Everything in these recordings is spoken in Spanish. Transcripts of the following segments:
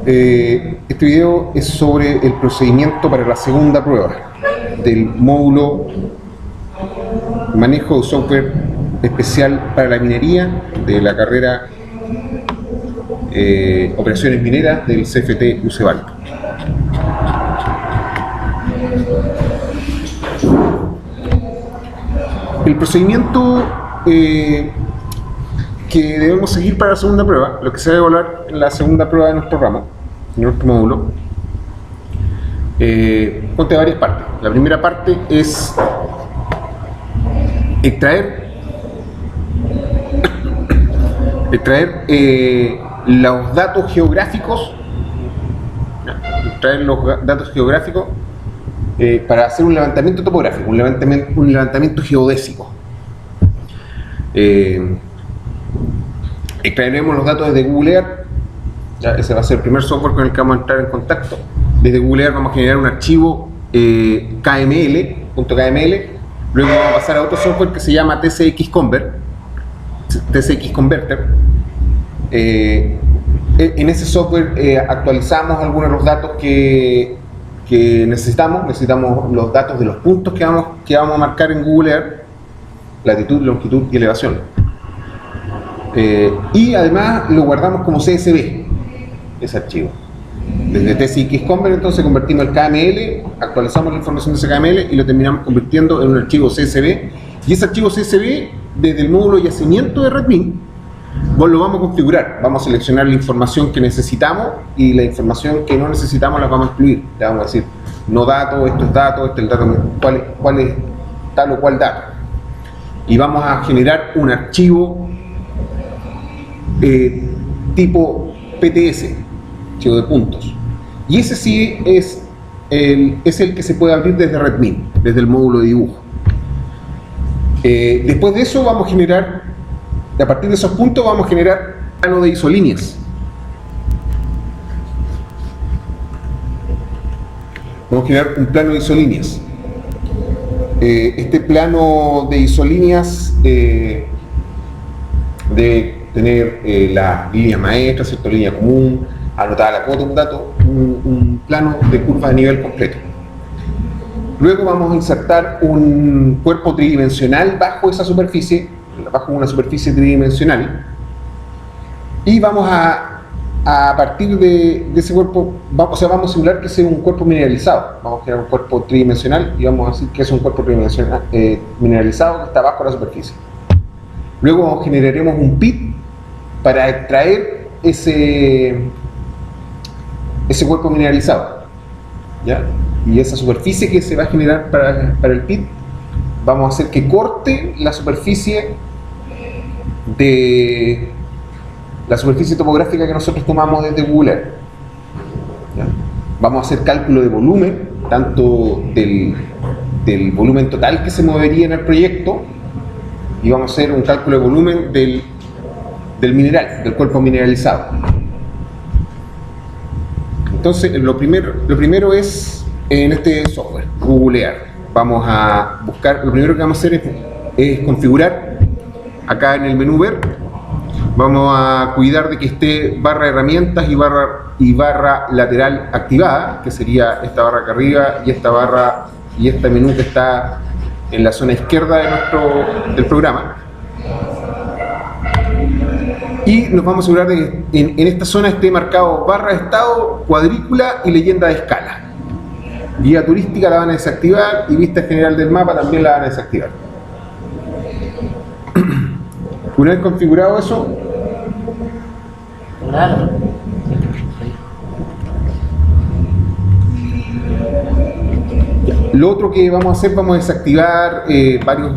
Este video es sobre el procedimiento para la segunda prueba del módulo Manejo de Software Especial para la Minería de la carrera Operaciones Mineras del CFT UCEVAL. El procedimiento que debemos seguir para la segunda prueba, lo que se debe evaluar en la segunda prueba de nuestro ramo, en nuestro módulo, consta de varias partes. La primera parte es extraer los datos geográficos, para hacer un levantamiento topográfico, un levantamiento geodésico. Extraeremos los datos desde Google Earth. Ya, ese va a ser el primer software con el que vamos a entrar en contacto. Desde Google Earth vamos a generar un archivo .kml. Luego vamos a pasar a otro software que se llama TCX Converter. En ese software actualizamos algunos de los datos que necesitamos. Necesitamos los datos de los puntos que vamos a marcar en Google Earth: latitud, longitud y elevación. Y además lo guardamos como CSV, ese archivo. Desde TCX Converter entonces convertimos el KML, actualizamos la información de ese KML y lo terminamos convirtiendo en un archivo CSV. Y ese archivo CSV, desde el módulo de yacimiento de RedMin, lo vamos a configurar. Vamos a seleccionar la información que necesitamos y la información que no necesitamos la vamos a excluir. Le vamos a decir, no dato, esto es dato, este es el dato, cuál es tal o cual dato. Y vamos a generar un archivo tipo PTS, archivo de puntos. Y ese sí es el que se puede abrir desde RedMin, desde el módulo de dibujo. Después de eso vamos a generar, a partir de esos puntos vamos a generar un plano de isolíneas. Vamos a generar un plano de isolíneas. Este plano de isolíneas debe tener las líneas maestras, ¿cierto? Línea común, anotada la cuota, un dato, un plano de curva de nivel completo. Luego vamos a insertar un cuerpo tridimensional bajo esa superficie, bajo una superficie tridimensional, y vamos a partir de ese cuerpo, vamos a simular que sea un cuerpo mineralizado. Vamos a generar un cuerpo tridimensional y vamos a decir que es un cuerpo tridimensional mineralizado que está bajo la superficie. Luego generaremos un PIT para extraer ese cuerpo mineralizado, ¿ya? Y esa superficie que se va a generar para el PIT, vamos a hacer que corte la superficie topográfica que nosotros tomamos desde Google Earth, ¿ya? Vamos a hacer cálculo de volumen, tanto del volumen total que se movería en el proyecto, y vamos a hacer un cálculo de volumen del mineral, del cuerpo mineralizado. Entonces, lo primero es, en este software, googlear. Vamos a buscar, lo primero que vamos a hacer es configurar, acá en el menú ver, vamos a cuidar de que esté barra herramientas y barra lateral activada, que sería esta barra acá arriba y esta barra y este menú que está en la zona izquierda del programa. Y nos vamos a asegurar de que en esta zona esté marcado barra de estado, cuadrícula y leyenda de escala. Guía turística la van a desactivar y vista general del mapa también la van a desactivar. Una vez configurado eso, lo otro que vamos a hacer, vamos a desactivar varios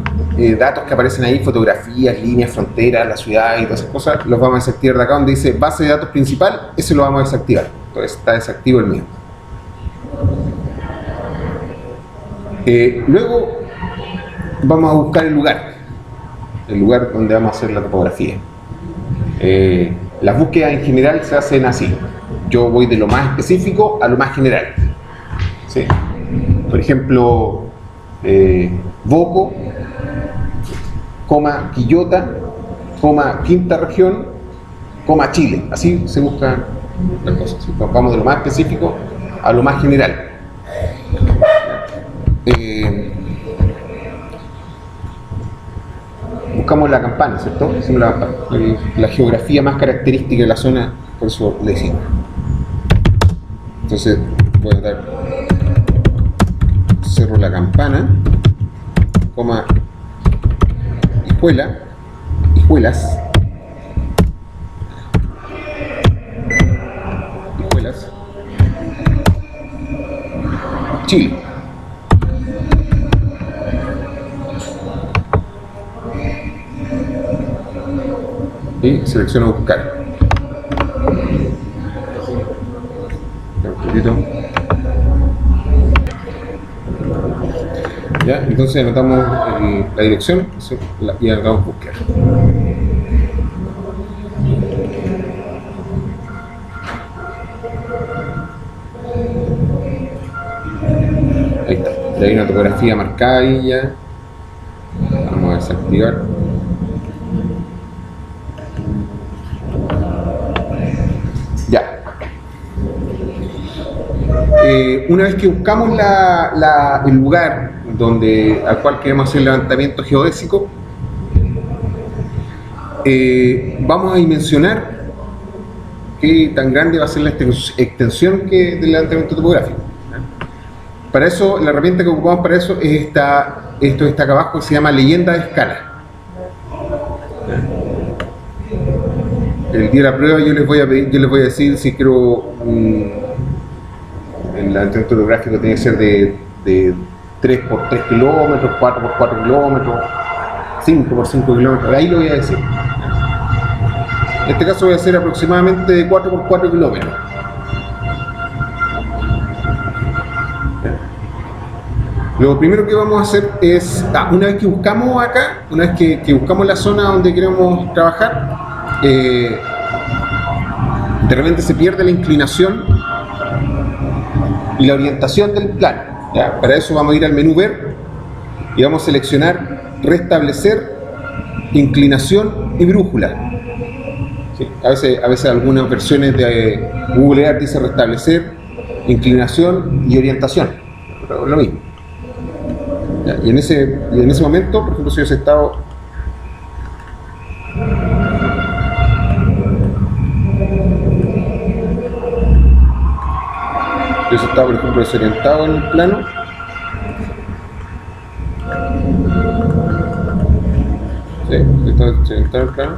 datos que aparecen ahí, fotografías, líneas, fronteras, la ciudad y todas esas cosas. Los vamos a desactivar de acá donde dice base de datos principal, ese lo vamos a desactivar. Entonces está desactivo el mío. Luego vamos a buscar el lugar donde vamos a hacer la topografía. Las búsquedas en general se hacen así. Yo voy de lo más específico a lo más general, ¿sí? Por ejemplo, Boco, Quillota, Quinta Región, Chile. Así se busca las cosas. ¿Sí? Vamos de lo más específico a lo más general. Buscamos la campana, ¿cierto? La geografía más característica de la zona, por eso le decimos. Entonces voy a dar Cerro La Campana, coma Hijuelas, Chile. Y selecciono buscar. Un poquito. Ya, entonces anotamos la dirección y anotamos buscar. Ahí está. Ya hay una topografía marcada ahí ya. Vamos a desactivar. Ya. Una vez que buscamos el lugar al cual queremos hacer el levantamiento geodésico, vamos a dimensionar qué tan grande va a ser la extensión del levantamiento topográfico. Para eso, la herramienta que ocupamos para eso es esto que está acá abajo, que se llama leyenda de escala. El día de la prueba yo les voy a decir si quiero el levantamiento topográfico tiene que ser de 3 por 3 kilómetros, 4 por 4 kilómetros, 5 por 5 kilómetros, ahí lo voy a decir. En este caso voy a hacer aproximadamente de 4 por 4 kilómetros. Lo primero que vamos a hacer es, una vez que buscamos acá, una vez que buscamos la zona donde queremos trabajar, de repente se pierde la inclinación y la orientación del plano. ¿Ya? Para eso vamos a ir al menú Ver y vamos a seleccionar Restablecer, Inclinación y Brújula. ¿Sí? A veces algunas versiones de Google Earth dice Restablecer, Inclinación y Orientación. Pero lo mismo. ¿Ya? Y en ese momento, por ejemplo, si hubiese estado por ejemplo, desorientado en el plano, sí, está desorientado en el plano.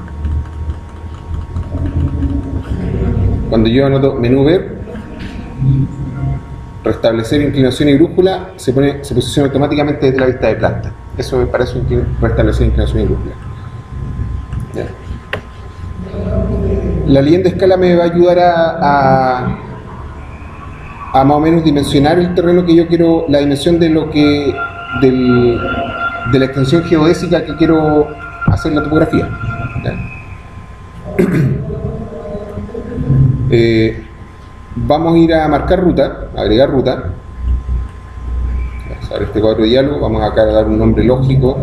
Cuando yo anoto menú Ver, Restablecer, Inclinación y Brújula, se posiciona automáticamente desde la vista de planta. Eso me parece Restablecer, Inclinación y Brújula. ¿Ya? La leyenda de escala me va a ayudar a más o menos dimensionar el terreno que yo quiero, la dimensión de la extensión geodésica que quiero hacer la topografía. Vamos a ir a marcar ruta, agregar ruta. Vamos a ver este cuadro de diálogo, vamos acá a dar un nombre lógico,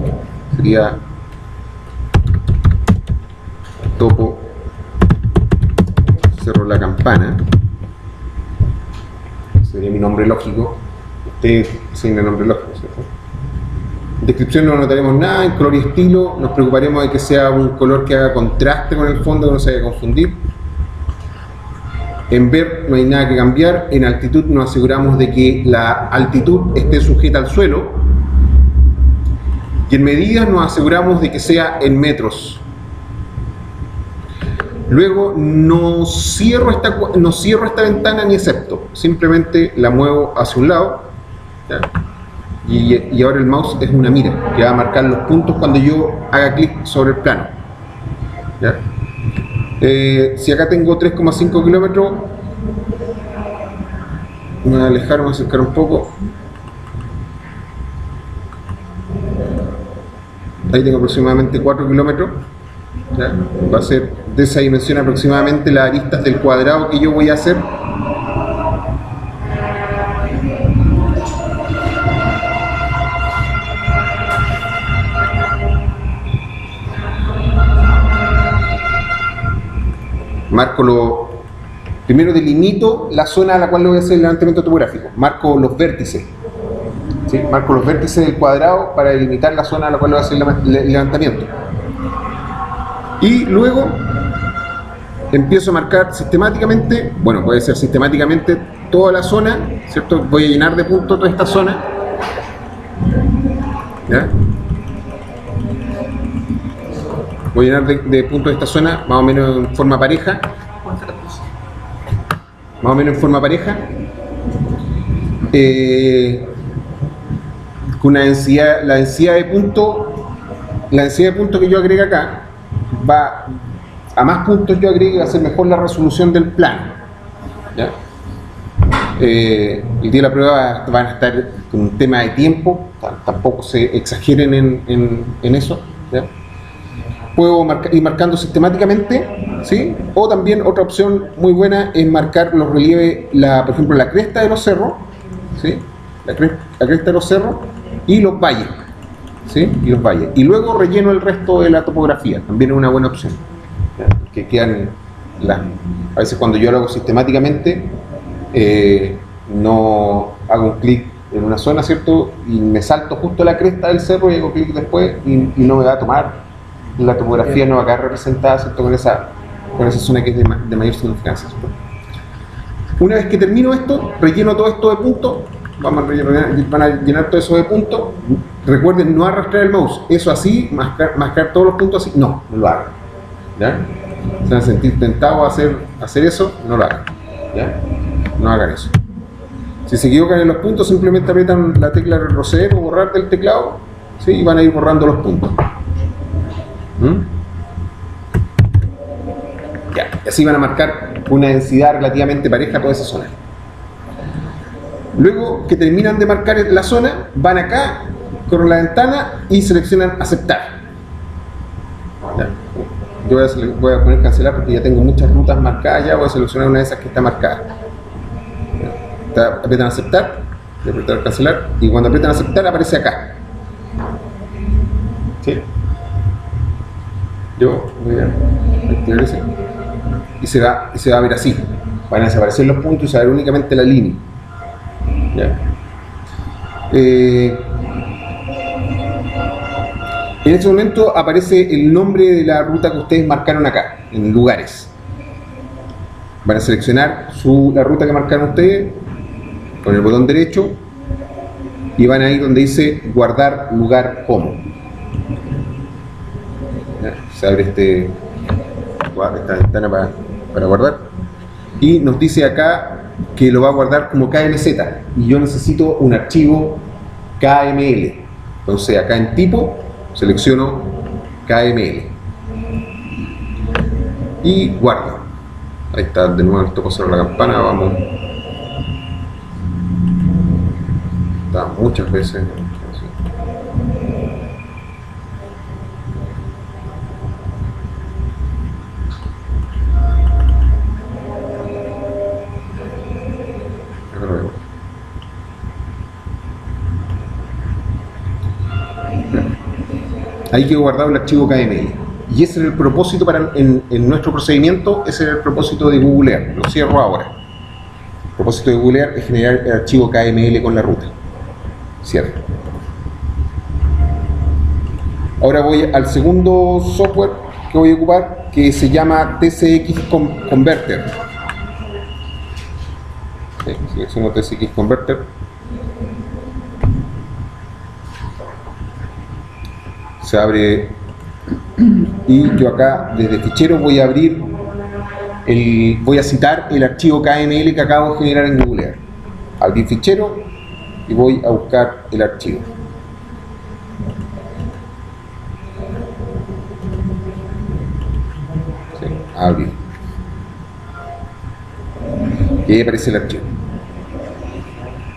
sería topo Cerro La Campana. Sería mi nombre lógico. Ustedes siguen el nombre lógico, ¿cierto? En descripción no anotaremos nada. En color y estilo nos preocuparemos de que sea un color que haga contraste con el fondo, que no se vaya a confundir. En Ver no hay nada que cambiar. En altitud nos aseguramos de que la altitud esté sujeta al suelo. Y en medidas nos aseguramos de que sea en metros. Luego no cierro esta ventana ni excepto, simplemente la muevo hacia un lado, ¿ya? Y ahora el mouse es una mira que va a marcar los puntos cuando yo haga clic sobre el plano, ¿ya? Si acá tengo 3,5 kilómetros, me voy a alejar, me voy a acercar un poco. Ahí tengo aproximadamente 4 kilómetros. ¿Ya? Va a ser de esa dimensión aproximadamente las aristas del cuadrado que yo voy a hacer. Marco Primero delimito la zona a la cual le voy a hacer el levantamiento topográfico. Marco los vértices. ¿Sí? Marco los vértices del cuadrado para delimitar la zona a la cual le voy a hacer el levantamiento. Y luego empiezo a marcar sistemáticamente, bueno, puede ser sistemáticamente toda la zona, ¿cierto? Voy a llenar de puntos toda esta zona. ¿Ya? Voy a llenar de puntos esta zona, más o menos en forma pareja. Más o menos en forma pareja. Con una densidad, la densidad de puntos que yo agregue acá, va a más puntos yo agregue, va a ser mejor la resolución del plano. ¿Ya? El día de la prueba van a estar con un tema de tiempo, tampoco se exageren en eso. ¿Ya? Puedo ir marcando sistemáticamente, ¿sí? O también otra opción muy buena es marcar los relieves, por ejemplo la cresta de los cerros, ¿sí? La cresta de los cerros y los valles, ¿sí? Y los valles. Y luego relleno el resto de la topografía, también es una buena opción. ¿Ya? Que quedan a veces cuando yo lo hago sistemáticamente, no hago un clic en una zona, ¿cierto? Y me salto justo la cresta del cerro y hago clic después y no me va a tomar. La topografía no va a quedar representada, ¿cierto? Con esa zona que es de mayor significancia, ¿cierto? Una vez que termino esto, relleno todo esto de puntos, van a llenar todo eso de puntos. Recuerden no arrastrar el mouse, eso así, mascar todos los puntos así, no lo hagan. ¿Ya? Se van a sentir tentados a hacer eso, no lo hagan. ¿Ya? No hagan eso. Si se equivocan en los puntos, simplemente aprietan la tecla retroceder o borrar del teclado, ¿sí? Y van a ir borrando los puntos. Ya, y así van a marcar una densidad relativamente pareja a toda esa zona. Luego que terminan de marcar la zona, van acá, corren la ventana y seleccionan aceptar. Ya. Yo voy a poner cancelar porque ya tengo muchas rutas marcadas, ya voy a seleccionar una de esas que está marcada. Aprietan aceptar, y apretar cancelar, y cuando aprietan aceptar aparece acá. ¿Sí? Yo voy a activar ese y se va a ver así. Van a desaparecer los puntos y se va a ver únicamente la línea. ¿Ya? En este momento aparece el nombre de la ruta que ustedes marcaron acá, en lugares. Van a seleccionar la ruta que marcaron ustedes con el botón derecho y van a ir donde dice guardar lugar como. Se abre esta ventana para guardar y nos dice acá que lo va a guardar como KMZ y yo necesito un archivo KML. Entonces acá en tipo selecciono KML y guardo. Ahí está de nuevo el topo sobre la campana. Vamos, está muchas veces. Ahí quedó guardado el archivo KML y ese era el propósito en nuestro procedimiento. Ese era el propósito de googlear. Lo cierro ahora. El propósito de googlear es generar el archivo KML con la ruta. Cierro. Ahora voy al segundo software que voy a ocupar, que se llama TCX Converter. Selecciono TCX Converter. Se abre y yo acá desde fichero voy a abrir voy a citar el archivo KML que acabo de generar en Google. Abrir fichero y voy a buscar el archivo. Sí, abrir. Y ahí aparece el archivo.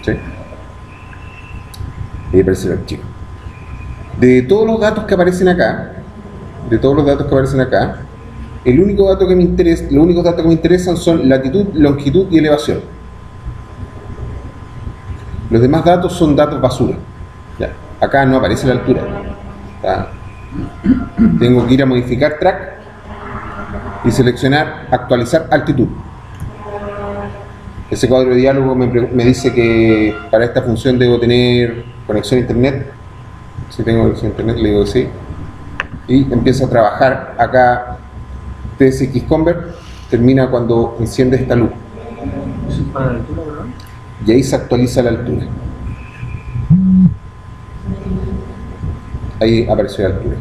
¿Sí? Ahí aparece el archivo. De todos los datos que aparecen acá, los únicos datos que me interesan son latitud, longitud y elevación. Los demás datos son datos basura. Ya, acá no aparece la altura. Tengo que ir a modificar track y seleccionar actualizar altitud. Ese cuadro de diálogo me dice que para esta función debo tener conexión a internet. Si tengo conexión a internet, le digo que sí. Y empiezo a trabajar acá. TSX Convert termina cuando enciende esta luz. ¿Eso es para la altura, verdad? Y ahí se actualiza la altura. Ahí apareció la altura.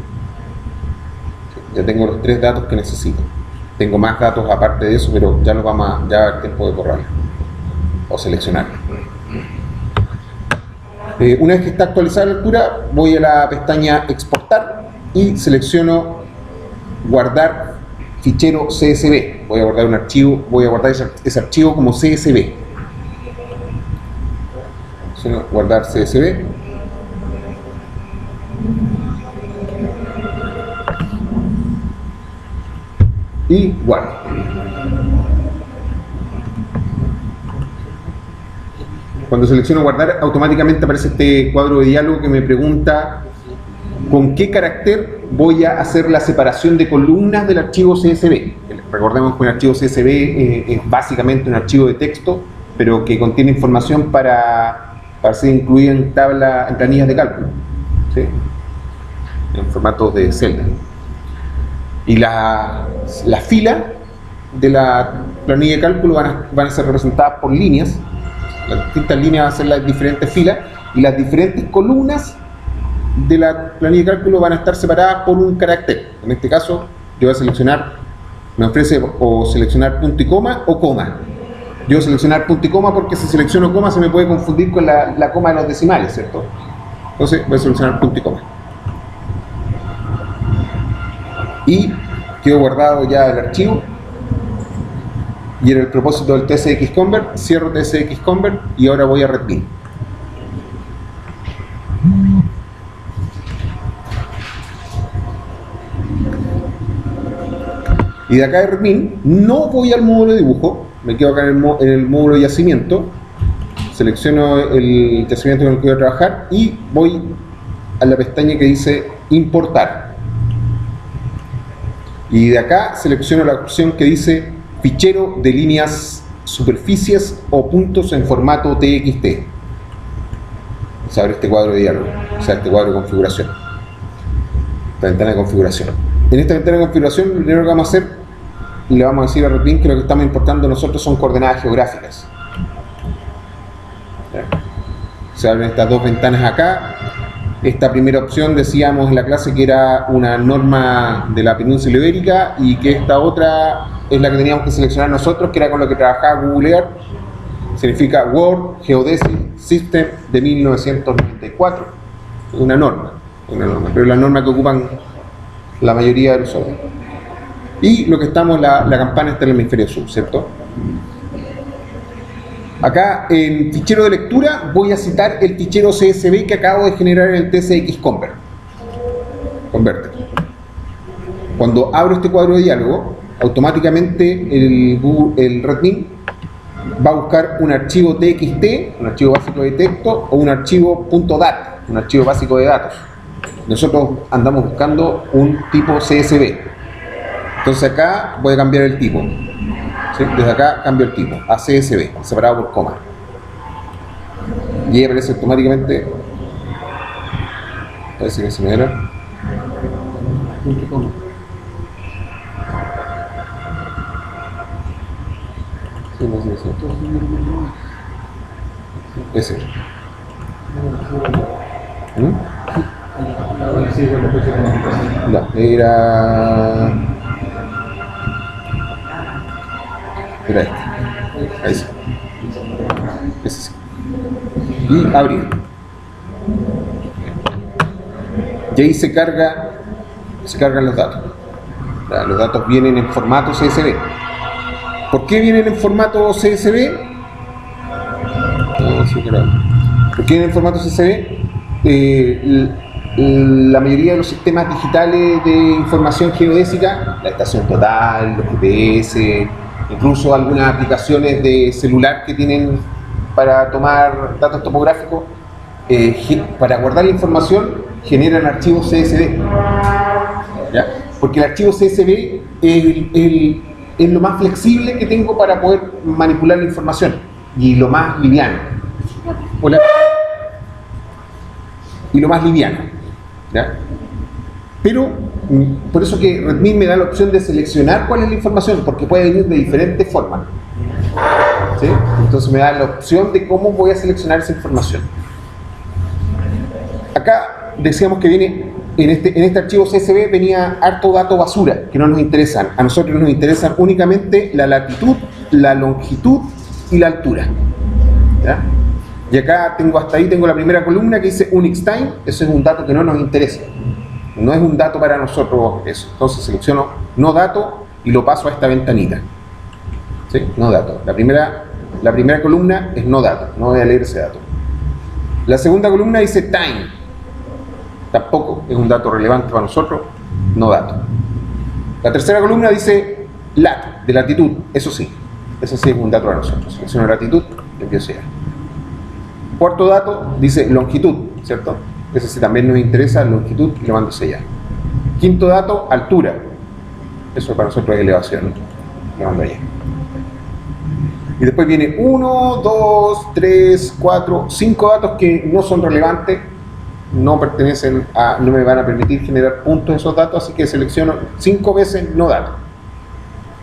Ya tengo los 3 datos que necesito. Tengo más datos aparte de eso, pero ya los vamos a dar tiempo de borrarlo o seleccionarlo. Una vez que está actualizada la altura, voy a la pestaña exportar y selecciono guardar fichero CSV. Voy a guardar un archivo, voy a guardar ese archivo como CSV. Guardar CSV. Y guardo. Cuando selecciono guardar, automáticamente aparece este cuadro de diálogo que me pregunta con qué carácter voy a hacer la separación de columnas del archivo CSV. Recordemos que un archivo CSV es básicamente un archivo de texto, pero que contiene información para ser incluida en planillas de cálculo, ¿sí? En formatos de celda. Y las filas de la planilla de cálculo van a ser representadas por líneas. Las distintas líneas van a ser las diferentes filas y las diferentes columnas de la planilla de cálculo van a estar separadas por un carácter. En este caso, yo voy a seleccionar, me ofrece o seleccionar punto y coma o coma. Yo voy a seleccionar punto y coma porque si selecciono coma se me puede confundir con la coma de los decimales, ¿cierto? Entonces voy a seleccionar punto y coma. Y quedó guardado ya el archivo. Y era el propósito del TSX Convert. Cierro TSX Convert y ahora voy a Redmin. Y de acá de Redmin no voy al módulo de dibujo, me quedo acá en el módulo de yacimiento, selecciono el yacimiento con el que voy a trabajar y voy a la pestaña que dice importar. Y de acá selecciono la opción que dice fichero de líneas, superficies o puntos en formato TXT. Se abre este cuadro de diálogo, o sea, este cuadro de configuración. Esta ventana de configuración. En esta ventana de configuración, lo primero que vamos a hacer, le vamos a decir a Redmin que lo que estamos importando nosotros son coordenadas geográficas. Se abren estas dos ventanas acá. Esta primera opción decíamos en la clase que era una norma de la península ibérica y que esta otra es la que teníamos que seleccionar nosotros, que era con lo que trabajaba Google Earth. Significa World Geodesic System de 1994. Una norma, pero es la norma que ocupan la mayoría de los usuarios. Y lo que estamos, la campana está en el hemisferio sur, ¿cierto? Acá en fichero de lectura voy a citar el fichero CSV que acabo de generar en el TSX Converter. Cuando abro este cuadro de diálogo, automáticamente el Redmin va a buscar un archivo TXT, un archivo básico de texto, o un archivo .dat, un archivo básico de datos. Nosotros andamos buscando un tipo CSV. Entonces acá voy a cambiar el tipo. ¿Sí? Desde acá cambio el tipo a CSV, separado por coma. Y ahí aparece automáticamente. Parece que se me era. Punto coma. Sí, no sé, sí. Ese. No, era este. Ahí sí. Ese sí. Y abrir. Y ahí se cargan los datos. Los datos vienen en formato CSV. ¿Por qué vienen en formato CSV? ¿Por qué vienen en formato CSV? La mayoría de los sistemas digitales de información geodésica, la estación total, los GPS, incluso algunas aplicaciones de celular que tienen para tomar datos topográficos, para guardar la información generan archivos CSV. ¿Ya? Porque el archivo CSV es lo más flexible que tengo para poder manipular la información. y lo más liviano. Hola. Y lo más liviano. ¿Ya? Pero, por eso que Redmin me da la opción de seleccionar cuál es la información, porque puede venir de diferentes formas. ¿Sí? Entonces me da la opción de cómo voy a seleccionar esa información. Acá decíamos que viene, en este archivo CSV venía harto dato basura, que no nos interesan. A nosotros nos interesan únicamente la latitud, la longitud y la altura. ¿Ya? Y acá hasta ahí tengo la primera columna que dice Unix Time. Eso es un dato que no nos interesa. No es un dato para nosotros eso. Entonces selecciono no dato y lo paso a esta ventanita. ¿Sí? No dato. La primera columna es no dato. No voy a leer ese dato. La segunda columna dice time. Tampoco es un dato relevante para nosotros. No dato. La tercera columna dice lat, de latitud. Eso sí. Eso sí es un dato para nosotros. Selecciono latitud y empiezo ya. Cuarto dato dice longitud, ¿cierto? Ese sí también nos interesa, longitud, y lo mando hacia allá. Quinto dato, altura. Eso para nosotros es elevación. Lo mando allá. Y después viene 1, 2, 3, 4, 5 datos que no son relevantes, no pertenecen a, no me van a permitir generar puntos esos datos, así que selecciono 5 veces no datos.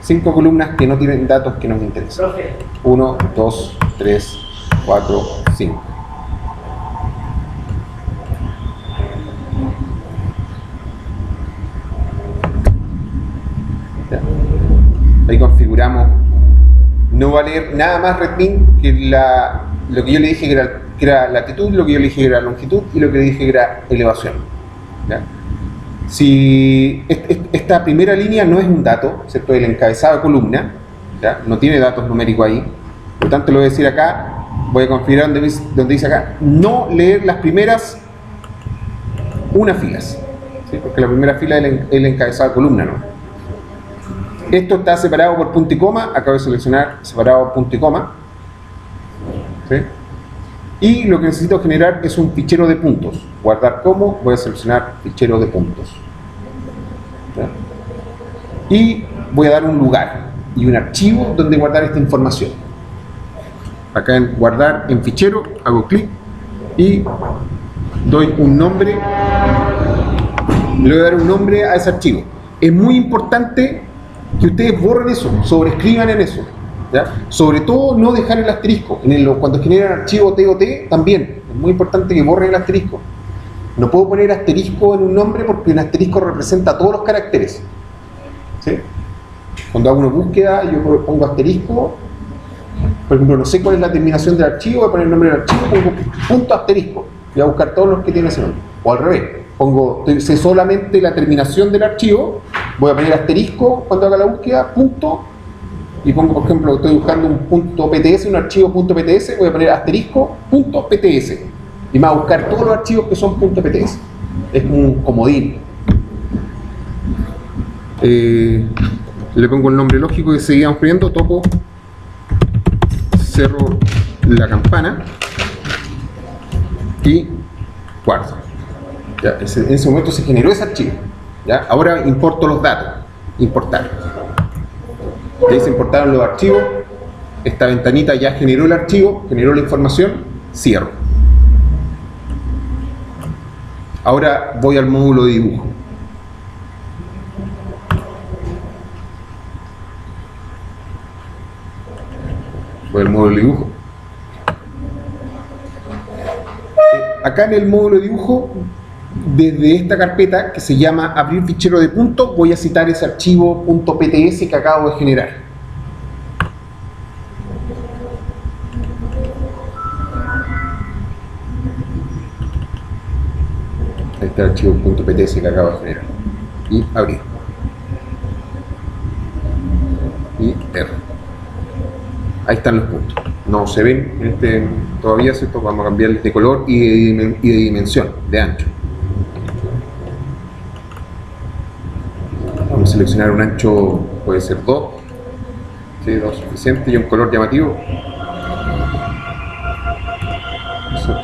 5 columnas que no tienen datos que nos interesan. 1, 2, 3, 4, 5. Ahí configuramos. No va a leer nada más Redmin que lo que yo le dije que era latitud, lo que yo le dije que era longitud y lo que le dije que era elevación. ¿Ya? Si esta primera línea no es un dato, ¿cierto? El encabezado de columna, ¿ya? No tiene datos numéricos ahí. Por lo tanto, lo voy a decir acá, voy a configurar donde dice acá, no leer las primeras unas filas, ¿sí? Porque la primera fila es el encabezado de columna, ¿no? Esto está separado por punto y coma, acabo de seleccionar separado por punto y coma, ¿sí? Y lo que necesito generar es un fichero de puntos. Guardar como, voy a seleccionar fichero de puntos, ¿sí? Y voy a dar un lugar y un archivo donde guardar esta información. Acá en guardar en fichero, hago clic y doy un nombre, le voy a dar un nombre a ese archivo. Es muy importante que ustedes borren eso, sobreescriban en eso, ¿ya? Sobre todo no dejar el asterisco. Cuando generan archivo TOT también, es muy importante que borren el asterisco. No puedo poner asterisco en un nombre porque un asterisco representa todos los caracteres, ¿sí? Cuando hago una búsqueda yo pongo asterisco, por ejemplo, no sé cuál es la terminación del archivo, voy a poner el nombre del archivo, pongo punto asterisco, voy a buscar todos los que tienen ese nombre. O al revés, sé solamente la terminación del archivo, voy a poner asterisco cuando haga la búsqueda, punto, y pongo, por ejemplo, estoy buscando un punto .pts, un archivo .pts, voy a poner asterisco .pts, y me va a buscar todos los archivos que son .pts. Es un comodín. Le pongo el nombre lógico que seguíamos poniendo, topo, cerro la campana y guardo. Ya, en ese momento se generó ese archivo. ¿Ya? Ahora importo los datos. Importar. Ya se importaron los archivos. Esta ventanita ya generó el archivo, generó la información. Cierro. Ahora voy al módulo de dibujo. Voy al módulo de dibujo. Acá en el módulo de dibujo, desde esta carpeta que se llama abrir fichero de puntos, voy a citar ese archivo .pts que acabo de generar. Ahí está el archivo .pts que acabo de generar. Y abrir. Y R. Ahí están los puntos. No se ven todavía, ¿cierto? Vamos a cambiarles de color y de dimensión, de ancho. Vamos a seleccionar un ancho, puede ser 2, ¿sí? 2 suficiente, y un color llamativo. Eso.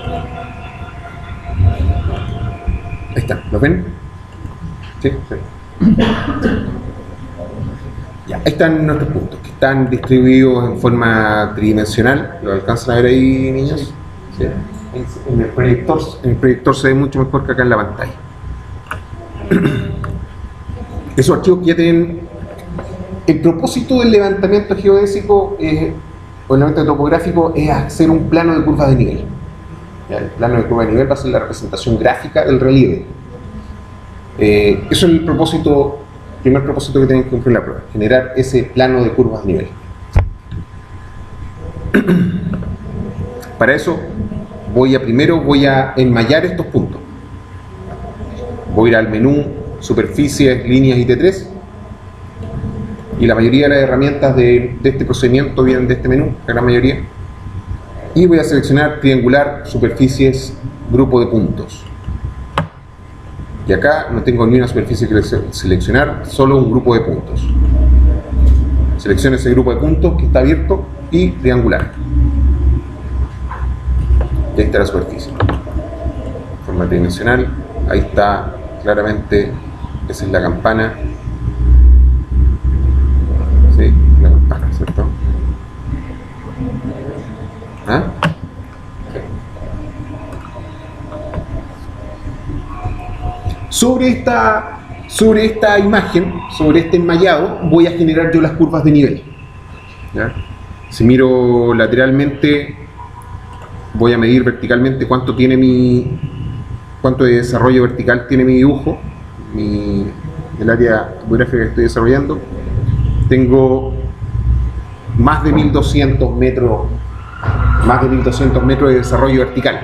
Ahí está, ¿lo ven? Sí, sí. Ya, ahí están nuestros puntos, que están distribuidos en forma tridimensional. ¿Lo alcanzan a ver ahí, niños? Sí. En el proyector se ve mucho mejor que acá en la pantalla. Esos archivos que ya tienen. El propósito del levantamiento geodésico o el levantamiento topográfico es hacer un plano de curvas de nivel. ¿Ya? El plano de curva de nivel va a ser la representación gráfica del relieve. Eso es el propósito, primer propósito que tienen que cumplir la prueba, generar ese plano de curvas de nivel. Para eso primero voy a enmallar estos puntos. Voy a ir al menú superficies, líneas y T3, y la mayoría de las herramientas de este procedimiento vienen de este menú, la gran mayoría, y voy a seleccionar triangular, superficies, grupo de puntos. Y acá no tengo ni una superficie que seleccionar, solo un grupo de puntos. Selecciono ese grupo de puntos que está abierto y triangular. Y ahí está la superficie. Forma tridimensional, ahí está claramente, esa es la campana. Sí, la campana, ¿cierto? ¿Ah? Sobre esta imagen, sobre este enmallado, voy a generar yo las curvas de nivel. ¿Ya? Si miro lateralmente, voy a medir verticalmente cuánto de desarrollo vertical tiene mi dibujo, el área topográfica que estoy desarrollando. Tengo más de 1200 metros de desarrollo vertical.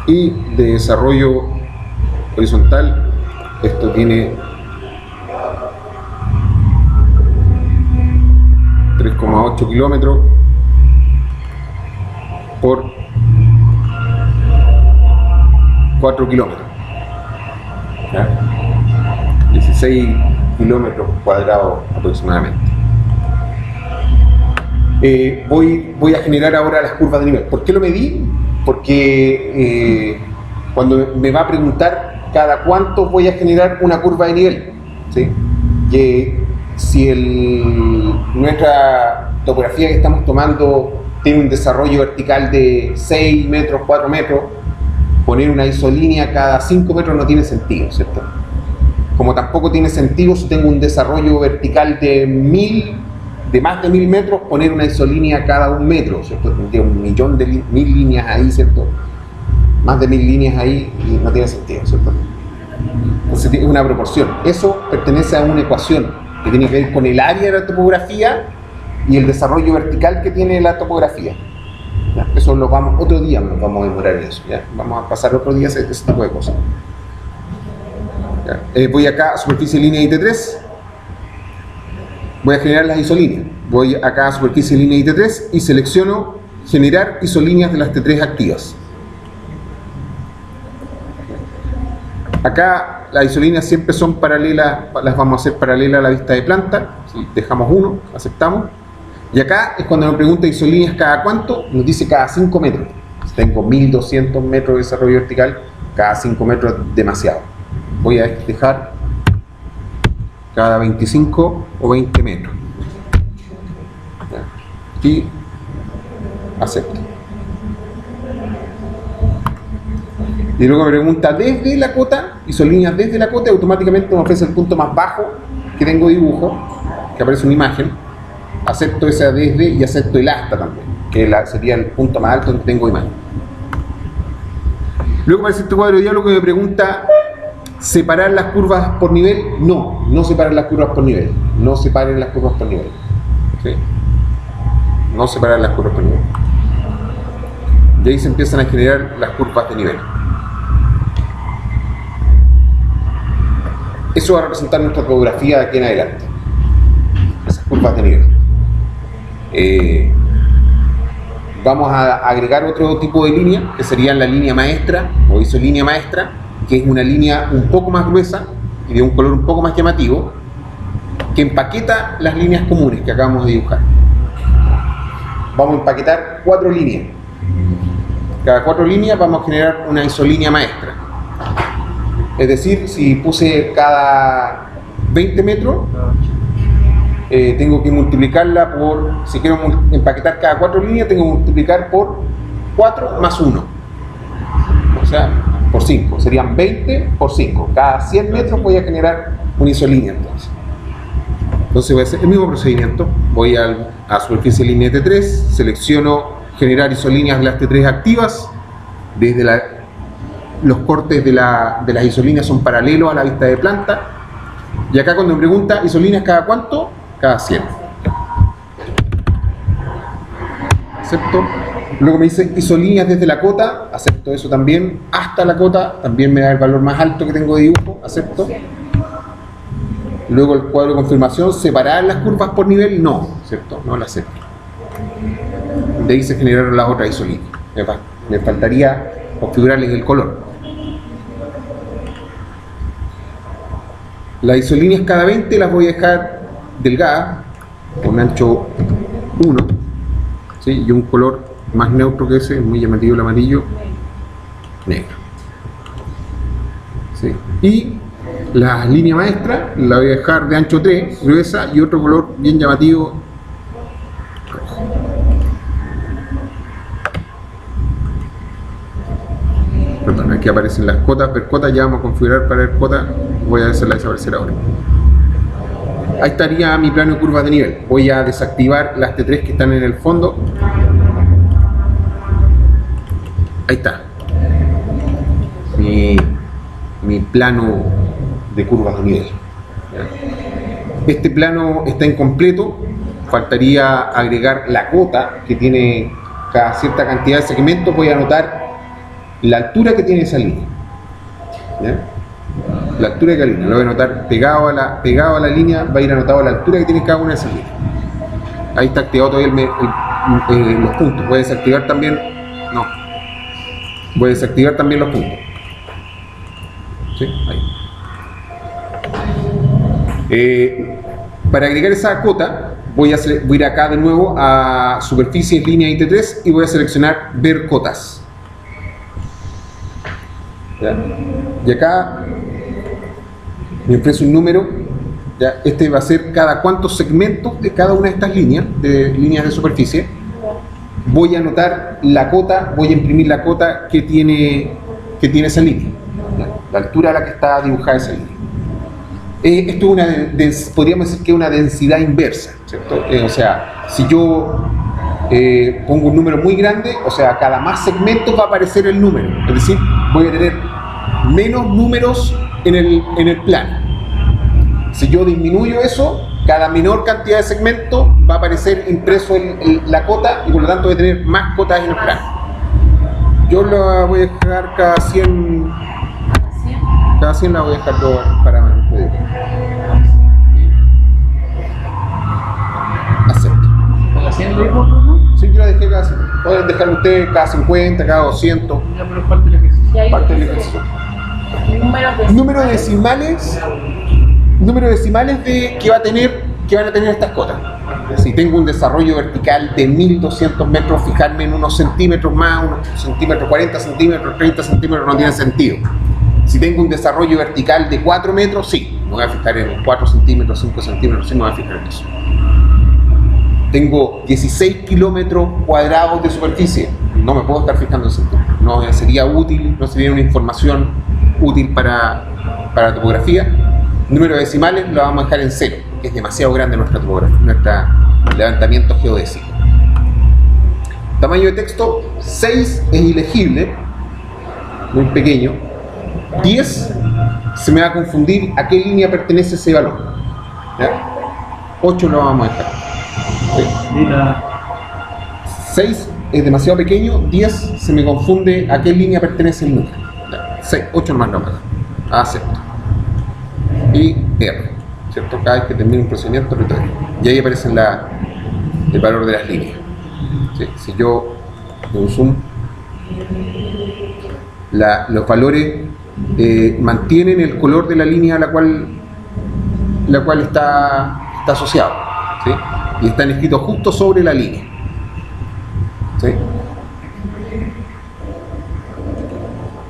Y de desarrollo horizontal, esto tiene 3,8 kilómetros por 4 kilómetros. ¿Ya? 16 kilómetros cuadrados aproximadamente. Voy a generar ahora las curvas de nivel. ¿Por qué lo medí? Porque cuando me va a preguntar cada cuánto voy a generar una curva de nivel, ¿sí? Que si nuestra topografía que estamos tomando tiene un desarrollo vertical de 6 metros, 4 metros, poner una isolínea cada 5 metros no tiene sentido, ¿cierto? Como tampoco tiene sentido si tengo un desarrollo vertical de más de 1000 metros, poner una isolínea cada 1 metro, ¿cierto? Tendría 1.000.000 líneas ahí, ¿cierto? Más de 1000 líneas ahí y no tiene sentido, ¿cierto? Entonces es una proporción. Eso pertenece a una ecuación que tiene que ver con el área de la topografía y el desarrollo vertical que tiene la topografía. ¿Ya? Eso otro día nos vamos a demorar en eso, ¿ya? Vamos a pasar otro día ese tipo de cosas. Voy acá a superficie, línea y T3. Voy a generar las isolíneas. Voy acá a superficie, línea y T3 y selecciono generar isolíneas de las T3 activas. Acá las isolíneas siempre son paralelas, las vamos a hacer paralelas a la vista de planta. ¿Sí? Dejamos 1, aceptamos. Y acá es cuando me pregunta isolíneas cada cuánto, nos dice cada 5 metros. Si tengo 1200 metros de desarrollo vertical, cada 5 metros es demasiado. Voy a dejar cada 25 o 20 metros. Y acepto. Y luego me pregunta desde la cota, isolíneas desde la cota, y automáticamente me ofrece el punto más bajo que tengo dibujo, que aparece una imagen. Acepto esa desde y acepto el hasta también, que sería el punto más alto donde tengo imagen. Luego aparece este cuadro de diálogo que me pregunta: ¿separar las curvas por nivel? No separar las curvas por nivel. No separen las curvas por nivel. ¿Sí? No separar las curvas por nivel. Y ahí se empiezan a generar las curvas de nivel. Eso va a representar nuestra topografía de aquí en adelante. Esas curvas de nivel. Vamos a agregar otro tipo de línea, que sería la línea maestra, o isolínea maestra, que es una línea un poco más gruesa y de un color un poco más llamativo, que empaqueta las líneas comunes que acabamos de dibujar. Vamos a empaquetar 4 líneas. Cada 4 líneas vamos a generar una isolínea maestra. Es decir, si puse cada 20 metros, tengo que multiplicarla por, si quiero empaquetar cada 4 líneas, tengo que multiplicar por 4 más 1. O sea, por 5. Serían 20 por 5. Cada 100 metros voy a generar una isolínea entonces. Entonces voy a hacer el mismo procedimiento. Voy a superficie de línea T3, selecciono generar isolíneas de las T3 activas. Desde los cortes de las isolíneas son paralelos a la vista de planta. Y acá cuando me pregunta isolíneas cada cuánto, cada 100. Acepto. Luego me dice isolíneas desde la cota, acepto eso también. Hasta la cota, también me da el valor más alto que tengo de dibujo, acepto. Luego el cuadro de confirmación, separar las curvas por nivel, no, ¿cierto? No la acepto. De ahí se generaron las otras isolíneas. Me faltaría configurarles el color. Las isolíneas cada 20 las voy a dejar delgadas, con ancho 1, ¿sí? Y un color más neutro que ese, muy llamativo el amarillo, negro. ¿Sí? Y la línea maestra la voy a dejar de ancho 3, gruesa, y otro color bien llamativo, rojo. Perdón, aquí aparecen las cotas, ver cotas, ya vamos a configurar para ver cotas, voy a hacerla desaparecer ahora. Ahí estaría mi plano de curvas de nivel. Voy a desactivar las T3 que están en el fondo. Ahí está. Mi plano de curvas de nivel. Este plano está incompleto. Faltaría agregar la cota que tiene cada cierta cantidad de segmentos. Voy a anotar la altura que tiene esa línea. ¿Ya? La altura de cada línea, lo voy a anotar pegado a la línea, va a ir anotado la altura que tiene cada una de esas líneas. Ahí está activado todavía los puntos. Voy a desactivar también, voy a desactivar también los puntos. ¿Sí? Ahí. Para agregar esa cota, voy a ir acá de nuevo a superficies, línea IT3 y voy a seleccionar ver cotas. ¿Ya? Y acá me ofrece un número, ¿ya? Este va a ser cada cuántos segmentos de cada una de estas líneas de superficie. Voy a anotar la cota, voy a imprimir la cota que tiene esa línea, ¿ya? La altura a la que está dibujada esa línea. Esto es podríamos decir que es una densidad inversa, ¿cierto? O sea, si yo pongo un número muy grande, o sea, cada más segmentos va a aparecer el número, es decir, voy a tener menos números en el plano. Si yo disminuyo eso, cada menor cantidad de segmentos va a aparecer impreso la cota y por lo tanto voy a tener más cotas en el plano. Yo la voy a dejar cada 100 la voy a dejar para poder. Acepto. ¿Cada 100 lo mismo, no? Sí, yo la dejé cada 100. Pueden dejarlo ustedes cada 50, cada 200. Ya, pero parte del ejercicio. Parte del ejercicio. Número decimales de que van a tener estas cotas. Si tengo un desarrollo vertical de 1200 metros, fijarme en unos centímetros más, unos centímetros, 40 centímetros, 30 centímetros no tiene sentido. Si tengo un desarrollo vertical de 4 metros, sí, me voy a fijar en 4 centímetros, 5 centímetros, sí me voy a fijar en eso. Tengo 16 kilómetros cuadrados de superficie, no me puedo estar fijando en centímetros. No sería útil, no sería una información útil para la topografía. Número de decimales lo vamos a dejar en 0, porque es demasiado grande nuestra topografía, nuestro levantamiento geodésico. Tamaño de texto, 6 es ilegible, muy pequeño. 10 se me va a confundir a qué línea pertenece ese valor. ¿Ya? 8 lo vamos a dejar. ¿Sí? 6 es demasiado pequeño, 10 se me confunde a qué línea pertenece el número. 8 nomás lo vamos a dejar. Acepto. Y R, ¿cierto? Cada vez que termine un procedimiento, retorno. Y ahí aparece el valor de las líneas. ¿Sí? Si yo hago un zoom, los valores mantienen el color de la línea a la cual está asociado, ¿sí? Y están escritos justo sobre la línea, ¿sí?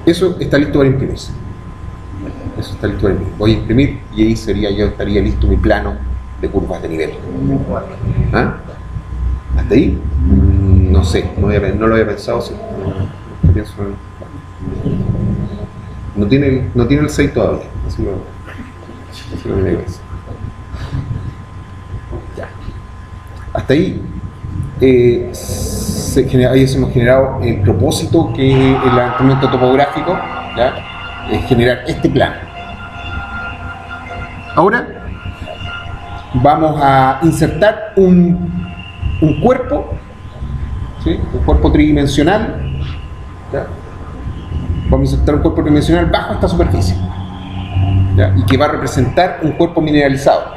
Eso está listo para imprimirse. Eso está listo. Voy a imprimir y ahí estaría listo mi plano de curvas de nivel. ¿Ah? ¿Hasta ahí? No sé, no lo había pensado. Sí. No tiene el 6 todavía. Así lo tenía que hacer. Ya. Hasta ahí. Ahí hemos generado el propósito que es el levantamiento topográfico, ¿ya? Es generar este plano. Ahora vamos a insertar un cuerpo, ¿sí? Un cuerpo tridimensional, ¿ya? Vamos a insertar un cuerpo tridimensional bajo esta superficie, ¿ya? Y que va a representar un cuerpo mineralizado.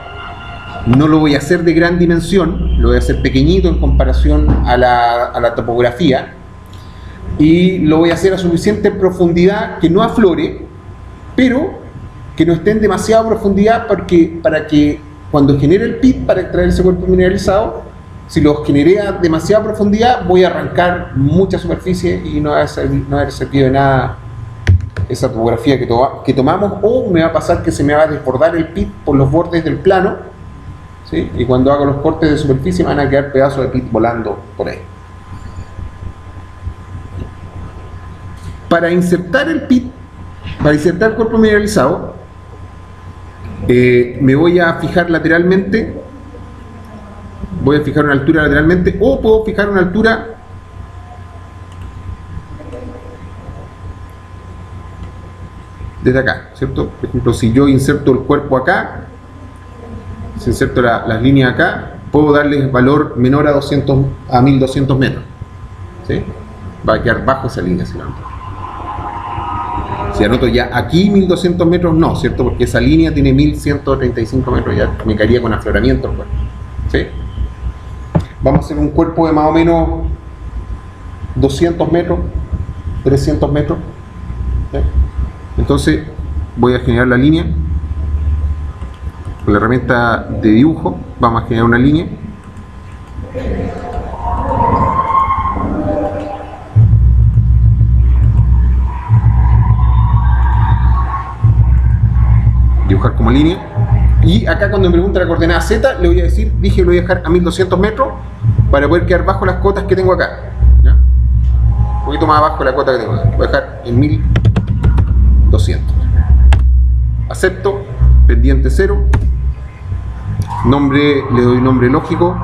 No lo voy a hacer de gran dimensión, lo voy a hacer pequeñito en comparación a la topografía, y lo voy a hacer a suficiente profundidad que no aflore, pero que no esté en demasiada profundidad para que cuando genere el pit para extraer ese cuerpo mineralizado, si lo generé a demasiada profundidad voy a arrancar mucha superficie y no va a haber servido de nada esa topografía que tomamos, o me va a pasar que se me va a desbordar el pit por los bordes del plano, ¿sí? Y cuando hago los cortes de superficie me van a quedar pedazos de pit volando por ahí. Para insertar el pit, para insertar el cuerpo mineralizado, me voy a fijar lateralmente, voy a fijar una altura lateralmente, o puedo fijar una altura desde acá, ¿cierto? Por ejemplo, si yo inserto el cuerpo acá, si inserto las líneas acá, puedo darle valor menor a 1200 metros, ¿sí? Va a quedar bajo esa línea, si anoto ya aquí 1200 metros, no, ¿cierto? Porque esa línea tiene 1135 metros, ya me caería con afloramiento el cuerpo, ¿sí? Vamos a hacer un cuerpo de más o menos 200 metros, 300 metros, ¿sí? Entonces voy a generar la línea con la herramienta de dibujo. Vamos a generar una línea. Dibujar como línea. Y acá cuando me pregunta la coordenada Z, le voy a decir, lo voy a dejar a 1200 metros para poder quedar bajo las cotas que tengo acá, ¿ya? Un poquito más abajo de la cota que tengo acá. Voy a dejar en 1200. Acepto, pendiente 0. Nombre, le doy nombre lógico.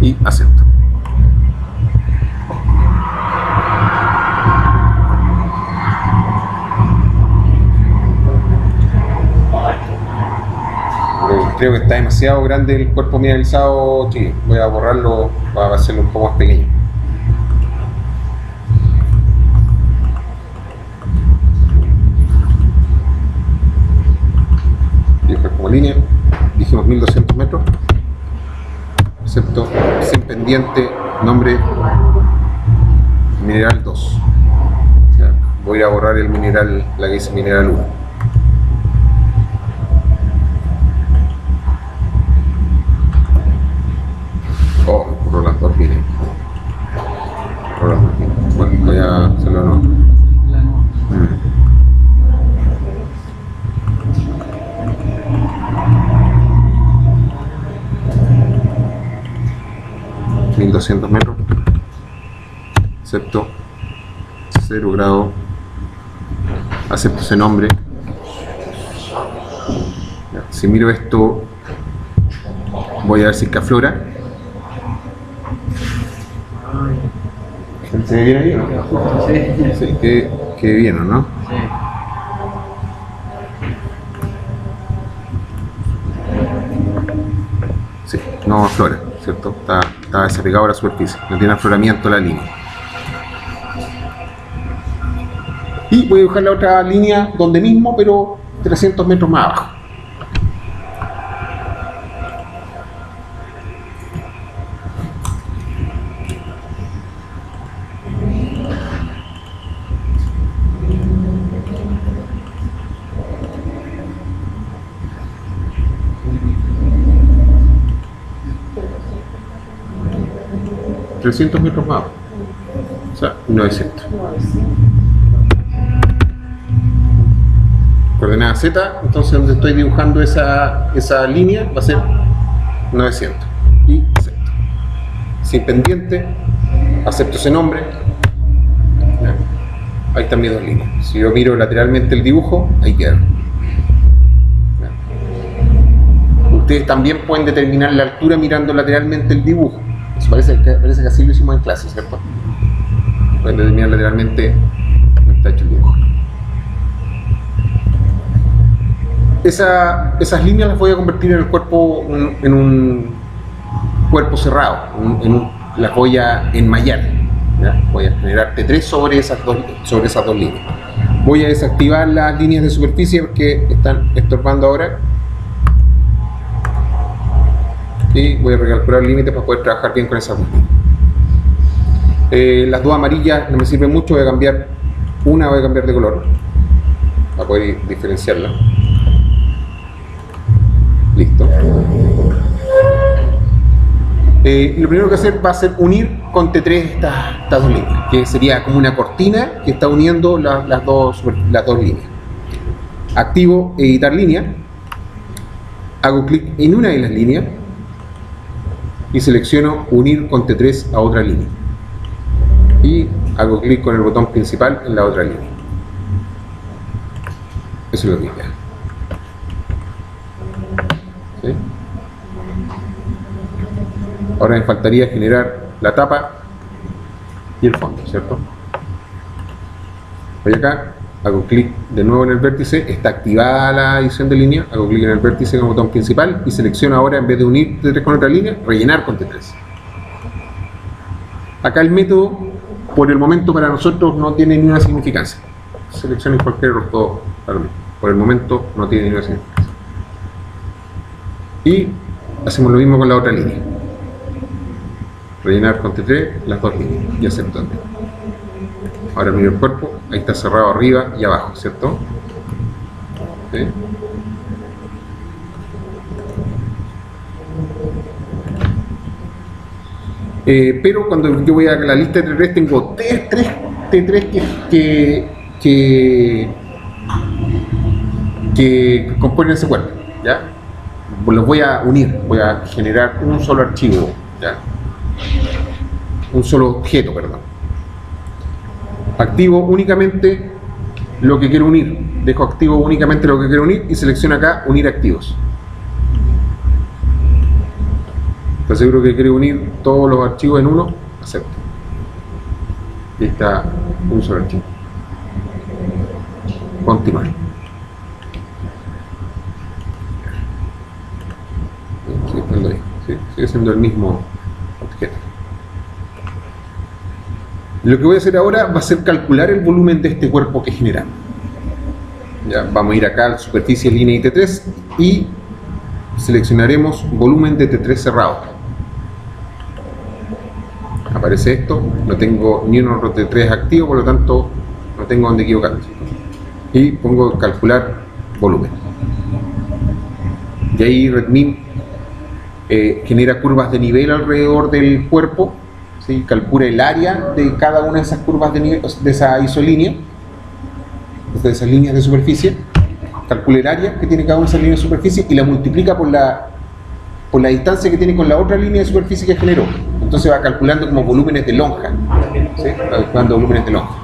Y acepto. Creo que está demasiado grande el cuerpo mineralizado, sí, voy a borrarlo para hacerlo un poco más pequeño. Dibujar como línea, dijimos 1200 metros, excepto sin pendiente, nombre mineral 2. Ya, voy a borrar el mineral, la que dice mineral 1. Bueno, voy a hacerlo no. 1200 metros, acepto 0 grado, acepto ese nombre. Si miro esto, voy a ver si es que aflora. ¿Se ve bien ahí o no? Sí. Sí, que bien, ¿o no? Sí. Sí, no aflora, ¿cierto? Está desapegado a la superficie, no tiene afloramiento la línea. Y voy a dibujar la otra línea donde mismo, pero 300 metros más abajo. 300 metros más abajo. O sea, 900. Coordenada Z, entonces donde estoy dibujando esa línea va a ser 900. Y acepto. Sin pendiente, acepto ese nombre. Ya. Ahí están mis dos líneas. Si yo miro lateralmente el dibujo, ahí queda. Ya. Ustedes también pueden determinar la altura mirando lateralmente el dibujo. Eso parece que así lo hicimos en clase, ¿cierto? Pueden determinar lateralmente cómo está hecho el dibujo. Esas líneas las voy a convertir en el cuerpo, en un cuerpo cerrado, las voy a enmallar, ¿ya? Voy a generar T3 sobre esas dos líneas. Voy a desactivar las líneas de superficie que están estorbando ahora y voy a recalcular límites para poder trabajar bien con esas dos líneas. Las dos amarillas no me sirven mucho, voy a cambiar de color para poder diferenciarla. Listo. Lo primero que hacer va a ser unir con T3 estas dos líneas, que sería como una cortina que está uniendo las dos líneas. Activo editar línea, hago clic en una de las líneas y selecciono unir con T3 a otra línea y hago clic con el botón principal en la otra línea. Eso es lo que queda. ¿Sí? Ahora me faltaría generar la tapa y el fondo, ¿cierto? Voy acá, hago clic de nuevo en el vértice, está activada la edición de línea, hago clic en el vértice con el botón principal y selecciono ahora, en vez de unir T3 con otra línea, rellenar con T3. Acá el método, por el momento para nosotros, no tiene ninguna significancia. Seleccionen cualquiera de los dos, por el momento no tiene ninguna significancia. Y hacemos lo mismo con la otra línea. Rellenar con T3 las dos líneas y acepto. Ahora miro el cuerpo, ahí está cerrado arriba y abajo, ¿cierto? ¿Sí? Pero cuando yo voy a la lista de T3 tengo T3 que componen ese cuerpo, ¿ya? Los voy a unir, voy a generar un solo archivo, ¿ya? Un solo objeto, perdón. Activo únicamente lo que quiero unir, dejo activo únicamente lo que quiero unir y selecciono acá unir archivos. ¿Está seguro que quiere unir todos los archivos en uno? Acepto. Y está un solo archivo. Continuar. Sigue siendo el mismo objeto. Lo que voy a hacer ahora va a ser calcular el volumen de este cuerpo que generamos. Ya, vamos a ir acá a la superficie, línea y T3 y seleccionaremos volumen de T3 cerrado. Aparece esto, no tengo ni un otro T3 activo, por lo tanto no tengo donde equivocarme. Y pongo calcular volumen. Y ahí Redmin genera curvas de nivel alrededor del cuerpo, ¿sí? Calcula el área de cada una de esas curvas de nivel, de esa isolínea, de esas líneas de superficie, calcula el área que tiene cada una de esas líneas de superficie y la multiplica por la distancia que tiene con la otra línea de superficie que generó. Entonces va calculando como volúmenes de lonja, ¿sí? Va calculando volúmenes de lonja.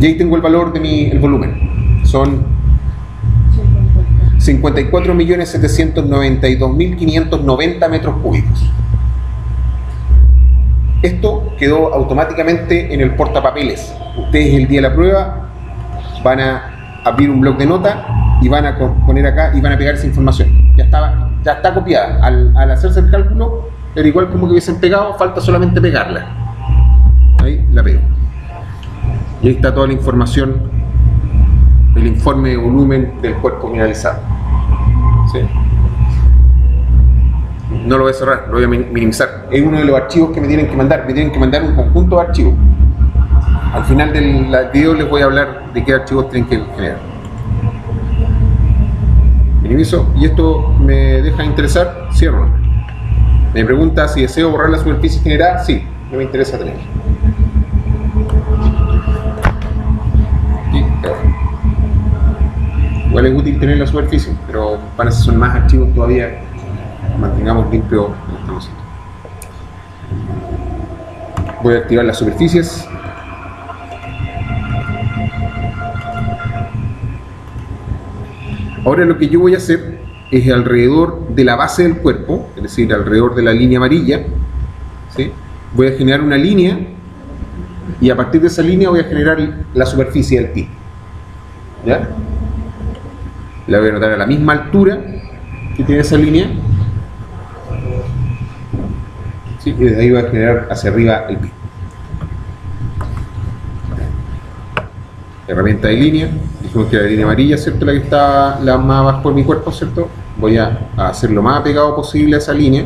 Y ahí tengo el valor de el volumen. Son 54.792.590 metros cúbicos. Esto quedó automáticamente en el portapapeles. Ustedes el día de la prueba van a abrir un bloc de nota y van a poner acá y van a pegar esa información. Ya está copiada. Al hacerse el cálculo, era igual como que hubiesen pegado, falta solamente pegarla. Ahí la pego. Y ahí está toda la información, el informe de volumen del cuerpo mineralizado. ¿Sí? No lo voy a cerrar, lo voy a minimizar. Es uno de los archivos que me tienen que mandar. Me tienen que mandar un conjunto de archivos. Al final del video les voy a hablar de qué archivos tienen que generar. Minimizo y esto me deja interesar, cierro. Me pregunta si deseo borrar la superficie generada. Sí, no me interesa tener. Igual es útil tener la superficie, pero para eso son más archivos todavía. Mantengamos limpio lo que estamos haciendo. Voy a activar las superficies. Ahora lo que yo voy a hacer es alrededor de la base del cuerpo, es decir, alrededor de la línea amarilla, ¿sí? Voy a generar una línea y a partir de esa línea voy a generar la superficie del PIT. ¿Ya? La voy a anotar a la misma altura que tiene esa línea, ¿sí? Y desde ahí voy a generar hacia arriba el PIT. Herramienta de línea, dijimos que la línea amarilla, ¿cierto? La que está la más abajo de mi cuerpo, ¿cierto? Voy a hacer lo más apegado posible a esa línea,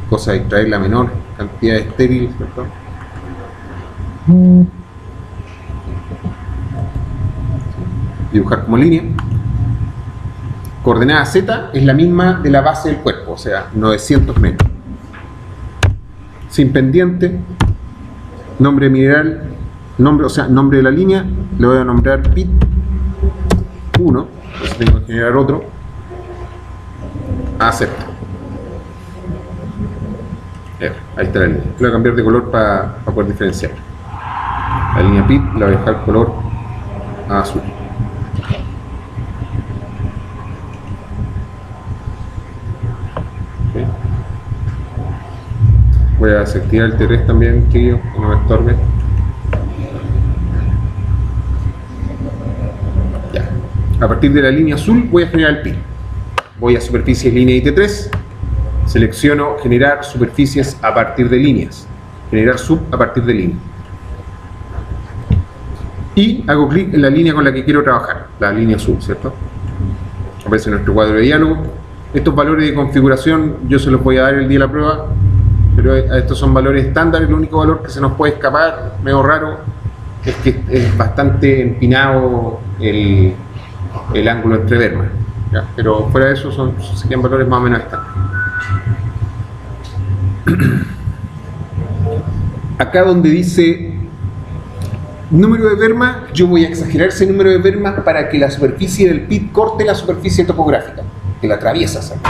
cosa de extraer la menor cantidad de estéril, ¿cierto? Dibujar como línea. Coordenada Z es la misma de la base del cuerpo, o sea, 900 metros. Sin pendiente, nombre mineral, nombre de la línea, le voy a nombrar PIT 1, entonces tengo que generar otro. Acepto. Ahí está la línea. Voy a cambiar de color para poder diferenciar. La línea PIT la voy a dejar color azul. Okay. Voy a desactivar el T3 también, que no me estorbe. Ya. A partir de la línea azul voy a generar el PIT. Voy a superficies, línea y T3. Selecciono generar superficies a partir de líneas. Generar sub a partir de línea. Y hago clic en la línea con la que quiero trabajar, la línea azul, ¿cierto? Aparece nuestro cuadro de diálogo. Estos valores de configuración yo se los voy a dar el día de la prueba, pero estos son valores estándares. El único valor que se nos puede escapar, medio raro, es que es bastante empinado el ángulo entre vermas, ¿ya? Pero fuera de eso serían valores más o menos estándares. Acá donde dice número de vermas, yo voy a exagerar ese número de vermas para que la superficie del PIT corte la superficie topográfica, que la atraviesa, ¿sabes?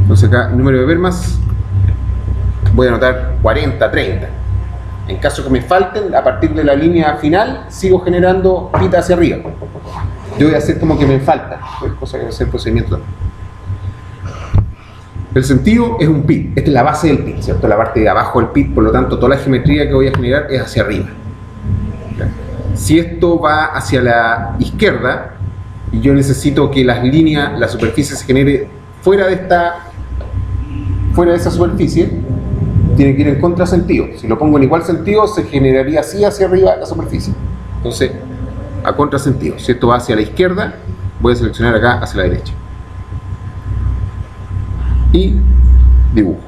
Entonces acá, número de vermas, voy a anotar 40, 30. En caso que me falten, a partir de la línea final, sigo generando PIT hacia arriba. Yo voy a hacer como que me falta, pues, cosa que va a ser el procedimiento. El sentido es un PIT, esta es la base del PIT, ¿cierto? La parte de abajo del PIT, por lo tanto toda la geometría que voy a generar es hacia arriba. Si esto va hacia la izquierda y yo necesito que las líneas, la superficie se genere fuera de esa superficie, tiene que ir en contrasentido. Si lo pongo en igual sentido, se generaría así hacia arriba la superficie. Entonces, a contrasentido. Si esto va hacia la izquierda, voy a seleccionar acá hacia la derecha. Y dibujo.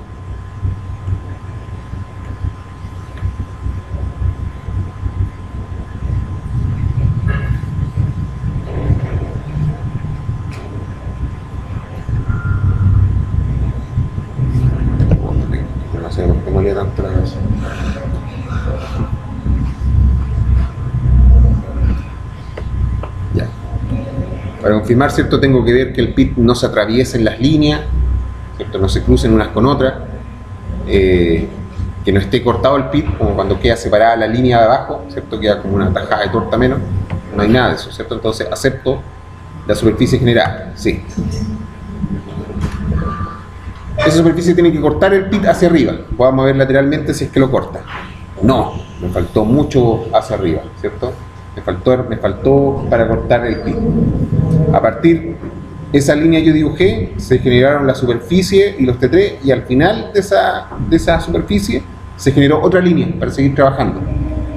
No sé por qué molía tanto la cabeza. Ya. Para confirmar, ¿cierto? Tengo que ver que el PIT no se atraviese en las líneas, ¿cierto? No se crucen unas con otras, que no esté cortado el PIT, como cuando queda separada la línea de abajo, ¿cierto? Queda como una tajada de torta menos, no hay nada de eso, ¿cierto? Entonces acepto la superficie generada, sí. Esa superficie tiene que cortar el PIT hacia arriba, vamos a ver lateralmente si es que lo corta. No, me faltó mucho hacia arriba, ¿cierto? Me faltó para cortar el PIT. A partir esa línea yo dibujé, se generaron la superficie y los T3, y al final de esa superficie se generó otra línea para seguir trabajando.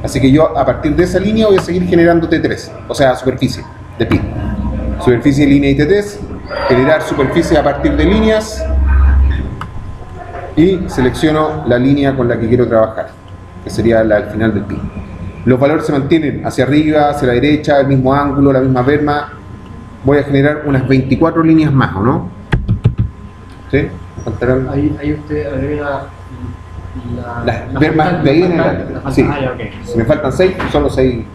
Así que yo a partir de esa línea voy a seguir generando T3, o sea, superficie de PIT. Superficie, línea y T3, generar superficie a partir de líneas, y selecciono la línea con la que quiero trabajar, que sería la al final del PIT. Los valores se mantienen hacia arriba, hacia la derecha, el mismo ángulo, la misma verma. Voy a generar unas 24 líneas más, ¿o no? ¿Sí? Faltarán Ahí usted agrega las vermas de ahí en adelante. Sí. Ah, ya, ok. Si me faltan 6, solo 6.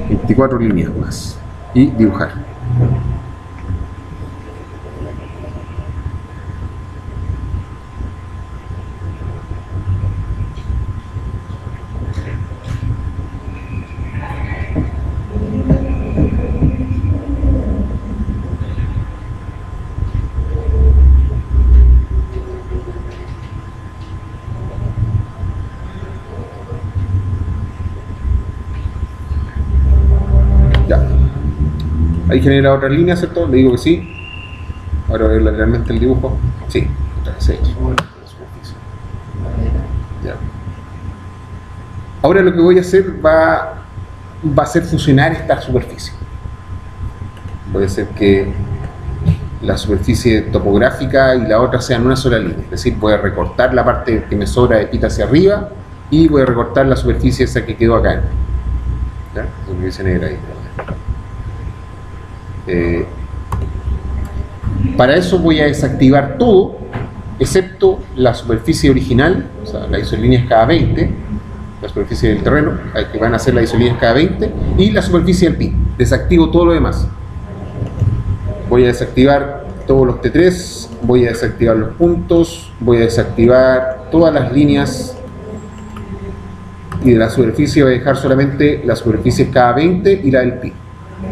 24 líneas más. Y dibujar. Ya. Ahí genera otra línea, ¿cierto? Le digo que sí. Ahora ver lateralmente el dibujo. Sí, otra vez hecho. Ya. Ahora lo que voy a hacer va a hacer funcionar esta superficie. Puede ser que la superficie topográfica y la otra sean una sola línea. Es decir, voy a recortar la parte que me sobra de pita hacia arriba y voy a recortar la superficie esa que quedó acá. ¿Ya? Superficie negra ahí. Para eso voy a desactivar todo, excepto la superficie original, o sea, la isolíneas cada 20, la superficie del terreno, que van a ser las isolíneas cada 20, y la superficie del pi. Desactivo todo lo demás. Voy a desactivar todos los T3, voy a desactivar los puntos, voy a desactivar todas las líneas, y de la superficie voy a dejar solamente las superficies cada 20 y la del pi.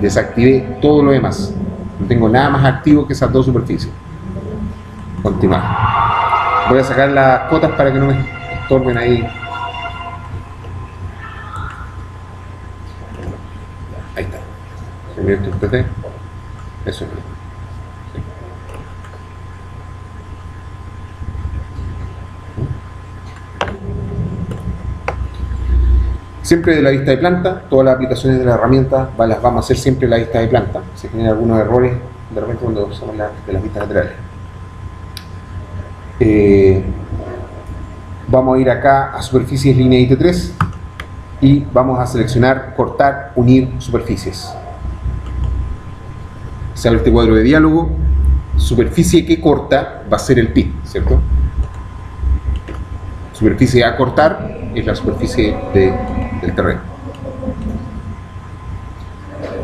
Desactivé todo lo demás. No tengo nada más activo que esas dos superficies. Continuar. Voy a sacar las cotas para que no me estorben ahí. Ahí está. ¿Se me interprete? Eso es. Siempre de la vista de planta, todas las aplicaciones de la herramienta las vamos a hacer siempre de la vista de planta. Se generan algunos errores de repente cuando usamos de las vistas laterales. Vamos a ir acá a superficies línea IT3 y vamos a seleccionar cortar, unir superficies. Se abre este cuadro de diálogo. Superficie que corta va a ser el pi, ¿cierto? Superficie a cortar es la superficie del terreno.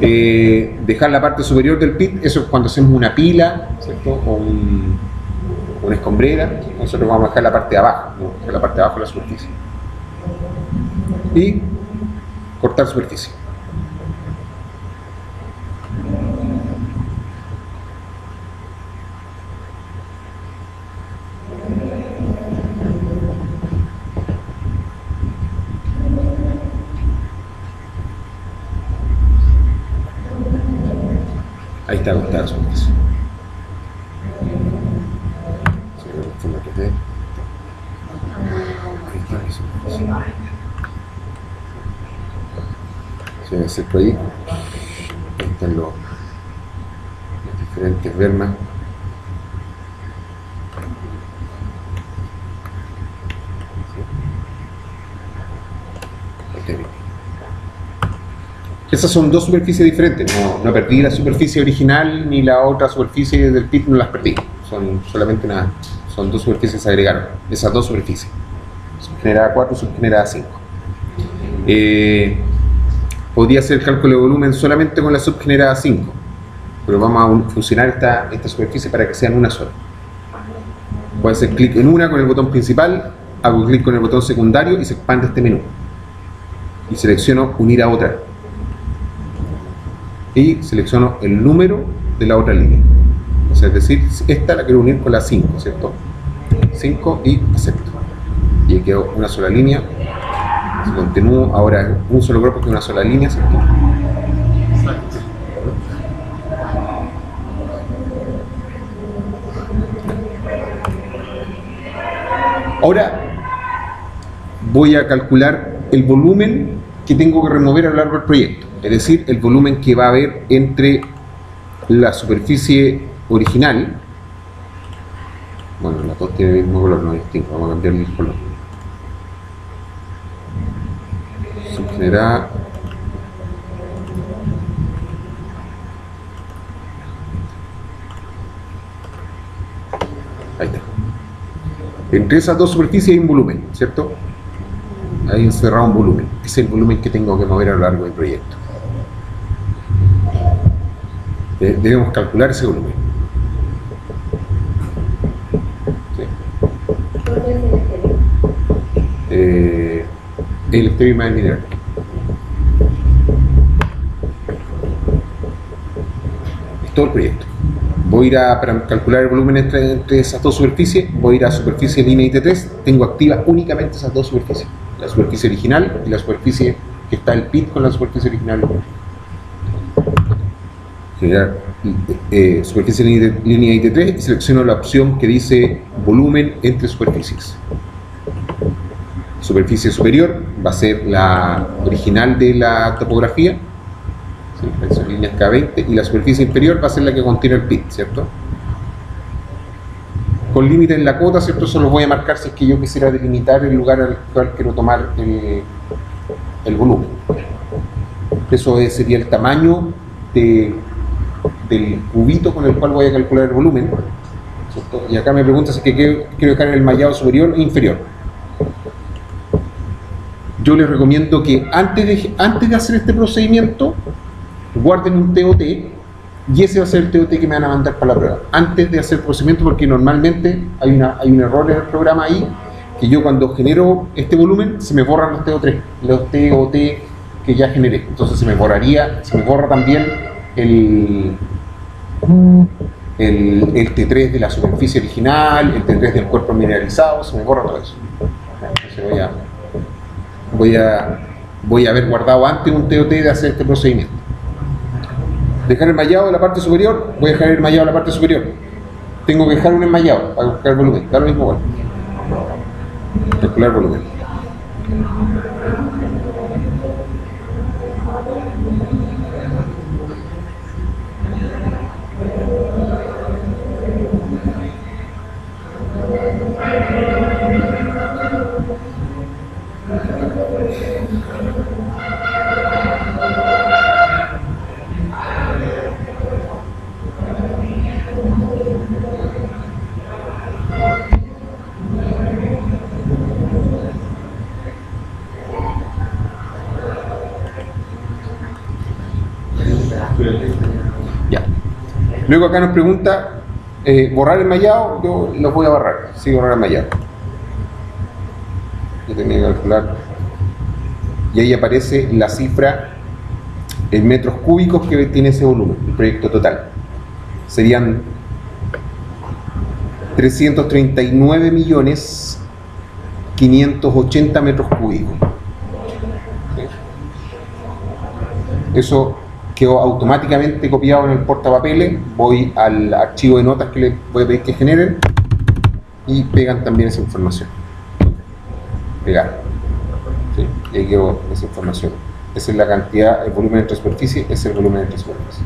Dejar la parte superior del pit, eso es cuando hacemos una pila, ¿cierto? O una escombrera. Nosotros vamos a dejar la parte de abajo, ¿no? La parte de abajo de la superficie. Y cortar superficie. Ahí está cortada la superficie. Ahí está la superficie. Se ve esto ahí. Ahí están las diferentes vermas. Esas son dos superficies diferentes, no perdí la superficie original ni la otra superficie del pit, no las perdí, son solamente son dos superficies que se agregaron, esas dos superficies, subgenerada 4, subgenerada 5. Podría hacer el cálculo de volumen solamente con la subgenerada 5, pero vamos a fusionar esta superficie para que sean una sola. Voy a hacer clic en una con el botón principal, hago clic con el botón secundario y se expande este menú. Y selecciono unir a otra. Y selecciono el número de la otra línea. O sea, es decir, esta la quiero unir con la 5, ¿cierto? 5 y acepto. Y quedó una sola línea. Si continúo, ahora un solo cuerpo que una sola línea, ¿cierto? Ahora voy a calcular el volumen que tengo que remover a lo largo del proyecto, es decir, el volumen que va a haber entre la superficie original, bueno, las dos tienen el mismo color, no es distinto, vamos a cambiar el color, subgenerada, Entre esas dos superficies hay un volumen, ¿cierto? Hay encerrado un volumen. Ese es el volumen que tengo que mover a lo largo del proyecto. Debemos calcular ese volumen. ¿Sí? El estéreo más el mineral. Es todo el proyecto. Voy a ir para calcular el volumen entre esas dos superficies, voy a ir a superficie línea IT3, tengo activas únicamente esas dos superficies, la superficie original y la superficie que está el pit con la superficie original. Generar superficie línea IT3 y selecciono la opción que dice volumen entre superficies. Superficie superior va a ser la original de la topografía, ¿sí? Son líneas K20, y la superficie inferior va a ser la que contiene el pit, ¿cierto? Con límite en la cota, ¿cierto? Eso lo voy a marcar si es que yo quisiera delimitar el lugar al cual quiero tomar el volumen. Eso sería el tamaño del cubito con el cual voy a calcular el volumen, ¿cierto? Y acá me pregunta si es que quiero dejar el mallado superior e inferior. Yo les recomiendo que antes de hacer este procedimiento guarden un TOT, y ese va a ser el TOT que me van a mandar para la prueba antes de hacer el procedimiento, porque normalmente hay un error en el programa ahí, que yo cuando genero este volumen se me borran los TOT que ya generé. Entonces se me borra también el T3 de la superficie original, el T3 del cuerpo mineralizado, se me borra todo eso. Entonces voy a haber guardado antes un TOT de hacer este procedimiento. Dejar el mallado de la parte superior, voy a dejar el mallado de la parte superior. Tengo que dejar un enmallado para buscar el volumen, da lo mismo igual. Calcular el volumen. Ya. Luego acá nos pregunta borrar el mallado. Yo lo voy a borrar, sí, borrar el mallado. Yo tenía que calcular y ahí aparece la cifra en metros cúbicos que tiene ese volumen, el proyecto total. Serían 339.580 metros cúbicos. ¿Sí? Eso quedó automáticamente copiado en el portapapeles. Voy al archivo de notas que les voy a pedir que generen y pegan también esa información. Pegar. ¿Sí? Y ahí quedó esa información. Esa es la cantidad, el volumen entre superficie, ese es el volumen entre superficie.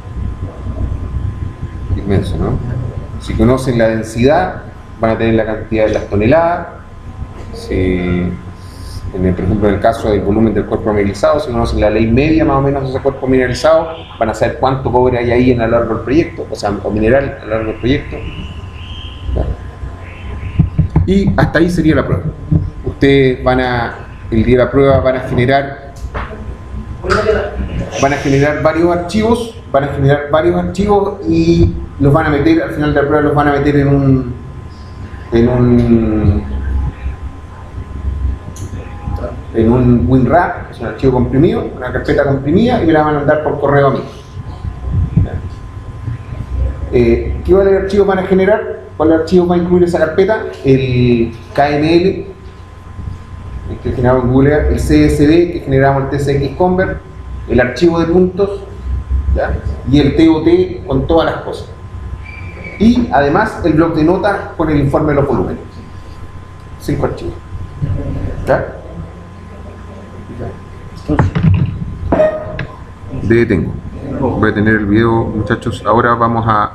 Inmenso, ¿no? Si conocen la densidad, van a tener la cantidad de las toneladas. Si, por ejemplo, en el caso del volumen del cuerpo mineralizado, si conocen la ley media más o menos de ese cuerpo mineralizado, van a saber cuánto cobre hay ahí a lo largo del proyecto, o sea, o mineral a lo largo del proyecto. Y hasta ahí sería la prueba. Ustedes el día de la prueba van a generar varios archivos y los van a meter, al final de la prueba los van a meter en un WinRAR, es un archivo comprimido, una carpeta comprimida, y me la van a mandar por correo a mí. ¿Qué vale el archivo van a generar? ¿Cuál archivo va a incluir esa carpeta? El KML, el que generamos en Google, el CSV, que generamos el TCX Convert, el archivo de puntos, ¿ya? Y el TOT con todas las cosas. Y además el bloc de notas con el informe de los volúmenes. 5 archivos. ¿Ya? Detengo. Voy a tener el video, muchachos. Ahora vamos a